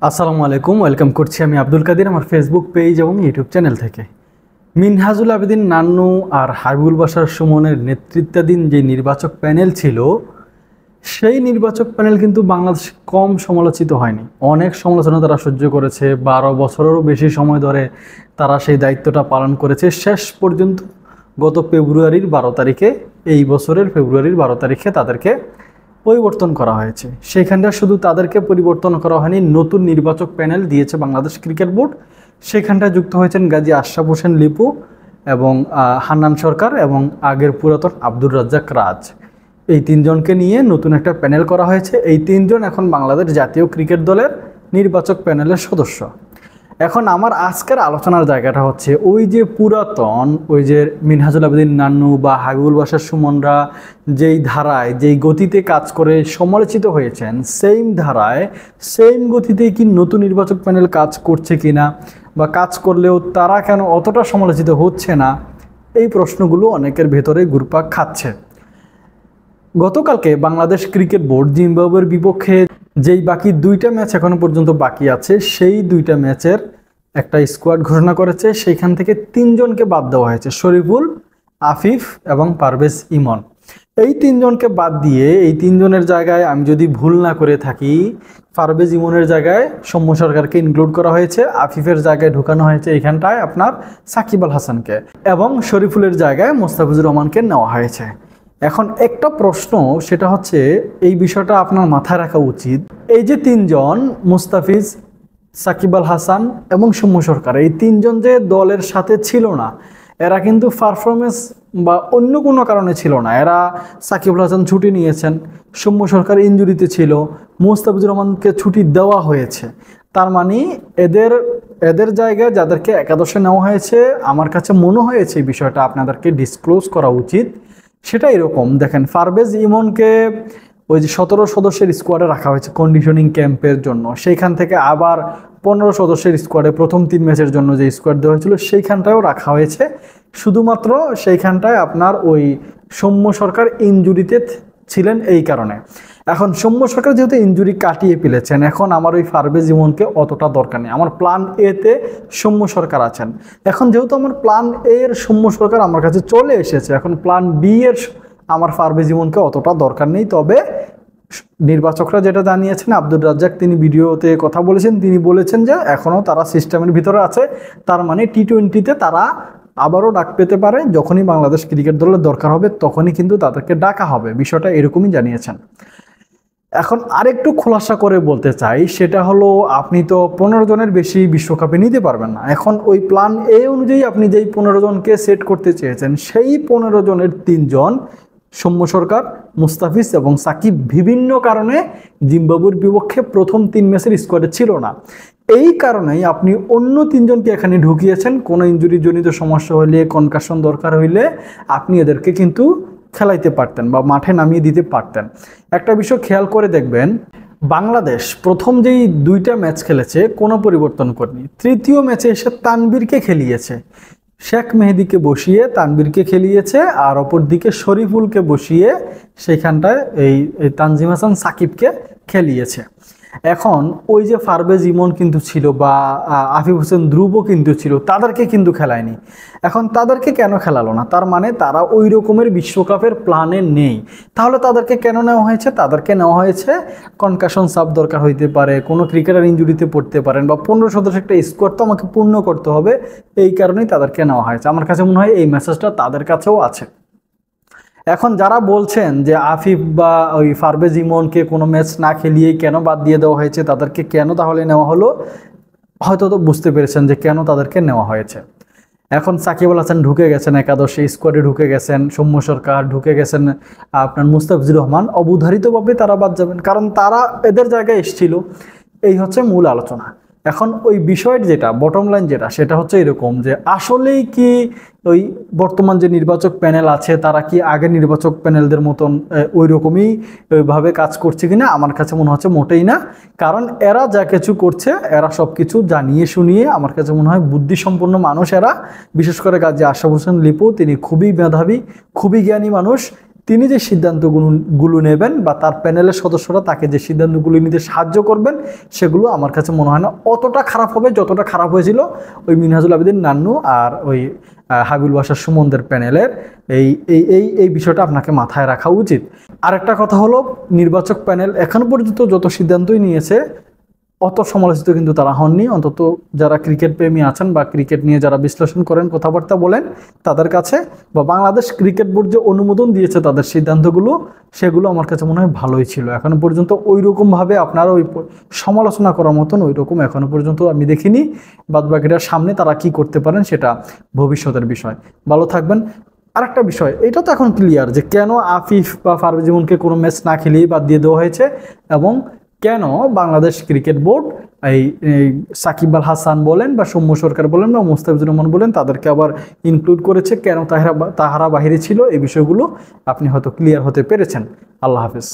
আসসালামু আলাইকুম, ওয়েলকাম করছি আমি আব্দুল কাদের আমার ফেসবুক পেজ এবং ইউটিউব চ্যানেল থেকে। মিনহাজুল আবেদিন নান্নু আর হাবিবুল বাশার সুমনের নেতৃত্বাধীন যে নির্বাচক প্যানেল ছিল, সেই নির্বাচক প্যানেল কিন্তু বাংলাদেশ কম সমালোচিত হয়নি। অনেক সমালোচনা তারা সহ্য করেছে, 12 বছরেরও বেশি সময় ধরে তারা সেই দায়িত্বটা পালন করেছে। শেষ পর্যন্ত গত ফেব্রুয়ারির 12 তারিখে, এই বছরের ফেব্রুয়ারির 12 তারিখে তাদেরকে পরিবর্তন করা হয়েছে। সেইখানটা শুধু তাদেরকে পরিবর্তন করা হয়নি, নতুন নির্বাচক প্যানেল দিয়েছে বাংলাদেশ ক্রিকেট বোর্ড। সেখানটা যুক্ত হয়েছেন গাজী আশরাফ হোসেন লিপু এবং হান্নান সরকার এবং আগের পুরাতন আব্দুর রাজ্জাক রাজ। এই তিনজনকে নিয়ে নতুন একটা প্যানেল করা হয়েছে। এই তিনজন এখন বাংলাদেশ জাতীয় ক্রিকেট দলের নির্বাচক প্যানেলের সদস্য। এখন আমার আজকের আলোচনার জায়গাটা হচ্ছে ওই যে পুরাতন ওই যে মিনহাজুল আবেদিন নান্নু বা হাবিবুল বাশার সুমনরা যেই ধারায় যেই গতিতে কাজ করে সমালোচিত হয়েছেন, সেম ধারায় সেম গতিতে কি নতুন নির্বাচক প্যানেল কাজ করছে কিনা, বা কাজ করলেও তারা কেন অতটা সমালোচিত হচ্ছে না, এই প্রশ্নগুলো অনেকের ভেতরে ঘুরপাক খাচ্ছে। গতকালকে বাংলাদেশ ক্রিকেট বোর্ড জিম্বাবুয়ের বিপক্ষে যেই বাকি দুইটা ম্যাচ এখনো পর্যন্ত বাকি আছে, সেই দুইটা ম্যাচের একটা স্কোয়াড ঘোষণা করেছে। সেইখান থেকে তিনজনকে বাদ দেওয়া হয়েছে, শরীফুল, আফিফ এবং পারভেজ ইমন। এই তিনজনকে বাদ দিয়ে এই তিনজনের জায়গায় আমি যদি ভুল না করে থাকি, পারভেজ ইমনের জায়গায় সৌম্য সরকারকে ইনক্লুড করা হয়েছে, আফিফের জায়গায় ঢুকানো হয়েছে এইখানটায় আপনার সাকিব আল হাসানকে, এবং শরীফুলের জায়গায় মোস্তাফিজুর রহমানকে নেওয়া হয়েছে। এখন একটা প্রশ্ন, সেটা হচ্ছে এই বিষয়টা আপনার মাথায় রাখা উচিত। এই যে তিনজন, মুস্তাফিজ, সাকিব আল হাসান এবং সৌম্য সরকার, এই তিনজন যে দলের সাথে ছিল না, এরা কিন্তু পারফরমেন্স বা অন্য কোনো কারণে ছিল না। এরা সাকিব আল হাসান ছুটি নিয়েছেন, সৌম্য সরকার ইনজুরিতে ছিল, মুস্তাফিজুর রহমানকে ছুটি দেওয়া হয়েছে। তার মানে এদের জায়গায় যাদেরকে একাদশে নেওয়া হয়েছে, আমার কাছে মনে হয়েছে এই বিষয়টা আপনাদেরকে ডিসক্লোজ করা উচিত। সেটা এরকম, দেখেন, পারভেজ ইমনকে ওই যে 17 সদস্যের স্কোয়াডে রাখা হয়েছে কন্ডিশনিং ক্যাম্পের জন্য। সেইখান থেকে আবার 15 সদস্যের স্কোয়াডে প্রথম 3 ম্যাচের জন্য যে স্কোয়াড দেওয়া হয়েছিল সেইখানটাও রাখা হয়েছে। শুধুমাত্র সেইখানটায় আপনার ওই সৌম্য সরকার ইনজুরিতে ছিলেন এই কারণে। এখন সৌম্য সরকার যেহেতু ইনজুরি কাটিয়ে ফেলেছেন, এখন আমার ওই পারভেজ ইমনকে অতটা দরকার নেই। আমার প্ল্যান এতে সৌম্য সরকার আছেন। এখন যেহেতু আমার প্ল্যান এ এর সৌম্য সরকার আমার কাছে চলে এসেছে, এখন প্ল্যান বি এর আমার পারভেজ ইমনকে অতটা দরকার নেই। তবে নির্বাচকরা যেটা জানিয়েছেন, আব্দুর রাজ্জাক তিনি ভিডিওতে কথা বলেছেন, তিনি বলেছেন যে এখনও তারা সিস্টেমের ভিতরে আছে। তার মানে টি-20তে তারা আবারও ডাক পেতে পারে। যখনই বাংলাদেশ ক্রিকেট দলের দরকার হবে তখনই কিন্তু তাদেরকে ডাকা হবে, বিষয়টা এরকমই জানিয়েছেন। এখন আরেকটু খোলাসা করে বলতে চাই, সেটা হলো আপনি তো 15 জনের বেশি বিশ্বকাপে নিতে পারবেন না। এখন ওই প্ল্যান এ অনুযায়ী আপনি যেই 15 জনকে সেট করতে চেয়েছেন, সেই 15 জনের 3 জন সৌম্য সরকার, মুস্তাফিজ এবং সাকিব বিভিন্ন কারণে জিম্বাবুয়ের বিপক্ষে প্রথম 3 ম্যাচের স্কোয়াডে ছিল না। এই কারণেই আপনি অন্য 3 জনকে এখানে ঢুকিয়েছেন। কোনো ইনজুরিজনিত সমস্যা হইলে, কনকাশন দরকার হইলে আপনি এদেরকে কিন্তু খেলাইতে পারতেন বা মাঠে নামিয়ে দিতে পারতেন। একটা বিষয় খেয়াল করে দেখবেন, বাংলাদেশ প্রথম যেই 2টা ম্যাচ খেলেছে কোনো পরিবর্তন করেনি। তৃতীয় ম্যাচে এসে তানভীরকে খেলিয়েছে, শেখ মেহেদীকে বসিয়ে তানভীরকে খেলিয়েছে, আর অপর দিকে শরীফুলকে বসিয়ে সেইখানটায় এই তানজিম হাসান সাকিবকে খেলিয়েছে। এখন ওই যে পারভেজ ইমন কিন্তু ছিল বা আফিফ হোসেন ধ্রুবও কিন্তু ছিল, তাদেরকে কিন্তু খেলায়নি। এখন তাদেরকে কেন খেলালো না? তার মানে তারা ওই রকমের বিশ্বকাপের প্ল্যানে নেই। তাহলে তাদেরকে কেন নেওয়া হয়েছে? তাদেরকে নেওয়া হয়েছে কনকাশন সাব দরকার হইতে পারে, কোনো ক্রিকেটার ইনজুরিতে পড়তে পারেন, বা 15 সদস্য একটা স্কোয়াড তো আমাকে পূর্ণ করতে হবে, এই কারণেই তাদেরকে নেওয়া হয়েছে। আমার কাছে মনে হয় এই মেসেজটা তাদের কাছেও আছে। এখন যারা বলছেন যে আফিফ বা ওই পারভেজ ইমনকে কোনো ম্যাচ না খেলিয়েই কেন বাদ দিয়ে দেওয়া হয়েছে, তাদেরকে কেন তাহলে নেওয়া হলো, হয়তো তো বুঝতে পেরেছেন যে কেন তাদেরকে নেওয়া হয়েছে। এখন সাকিব আল হাসান ঢুকে গেছেন একাদশে, স্কোয়াডে ঢুকে গেছেন, সৌম্য সরকার ঢুকে গেছেন, আপনার মুস্তাফিজুর রহমান, অবধারিতভাবে তারা বাদ যাবেন, কারণ তারা এদের জায়গায় এসেছিল। এই হচ্ছে মূল আলোচনা। এখন ওই বিষয়ের যেটা বটম লাইন যেটা, সেটা হচ্ছে এরকম যে আসলেই কি ওই বর্তমান যে নির্বাচক প্যানেল আছে তারা কি আগের নির্বাচক প্যানেলদের মতন ওই রকমই ওইভাবে কাজ করছে কিনা? আমার কাছে মনে হচ্ছে মোটেই না। কারণ এরা যা কিছু করছে, এরা সব কিছু জানিয়ে শুনিয়ে, আমার কাছে মনে হয় বুদ্ধিসম্পন্ন মানুষ এরা। বিশেষ করে গাজী আশরাফ হোসেন লিপু, তিনি খুবই মেধাবী, খুবই জ্ঞানী মানুষ। তিনি যে সিদ্ধান্তগুলো নেবেন বা তার প্যানেলের সদস্যরা তাকে যে সিদ্ধান্তগুলো নিতে সাহায্য করবেন সেগুলো আমার কাছে মনে হয় না অতটা খারাপ হবে যতটা খারাপ হয়েছিল ওই মিনহাজুল আবেদিন নান্নু আর ওই হাবিবুল বাশার সুমনদের প্যানেলের। এই বিষয়টা আপনাকে মাথায় রাখা উচিত। আরেকটা কথা হলো, নির্বাচক প্যানেল এখনো পর্যন্ত যত সিদ্ধান্তই নিয়েছে অত সমালোচিত কিন্তু তারা হননি, অন্তত যারা ক্রিকেট প্রেমী আছেন বা ক্রিকেট নিয়ে যারা বিশ্লেষণ করেন, কথাবার্তা বলেন, তাদের কাছে বা বাংলাদেশ ক্রিকেট বোর্ড যে অনুমোদন দিয়েছে তাদের সিদ্ধান্তগুলো, সেগুলো আমার কাছে মনে হয় ভালোই ছিল। এখনো পর্যন্ত ওই রকমভাবে আপনারা ওই সমালোচনা করার মতন ওই রকম এখনো পর্যন্ত আমি দেখিনি। বাদবাকিটার সামনে তারা কি করতে পারেন সেটা ভবিষ্যতের বিষয়। ভালো থাকবেন। আরেকটা বিষয়, এটা তো এখন ক্লিয়ার যে কেন আফিফ বা ফারুক জীবনকে কোনো ম্যাচ না খেলিয়ে বাদ দিয়ে দেওয়া হয়েছে এবং কেন বাংলাদেশ ক্রিকেট বোর্ড এই সাকিব আল হাসান বলেন বা সৌম্য সরকার বলেন বা মোস্তাফিজুর রহমান বলেন তাদেরকে আবার ইনক্লুড করেছে, কেন তাহারা বাহিরে ছিল, এই বিষয়গুলো আপনি হয়তো ক্লিয়ার হতে পেরেছেন। আল্লাহ হাফেজ।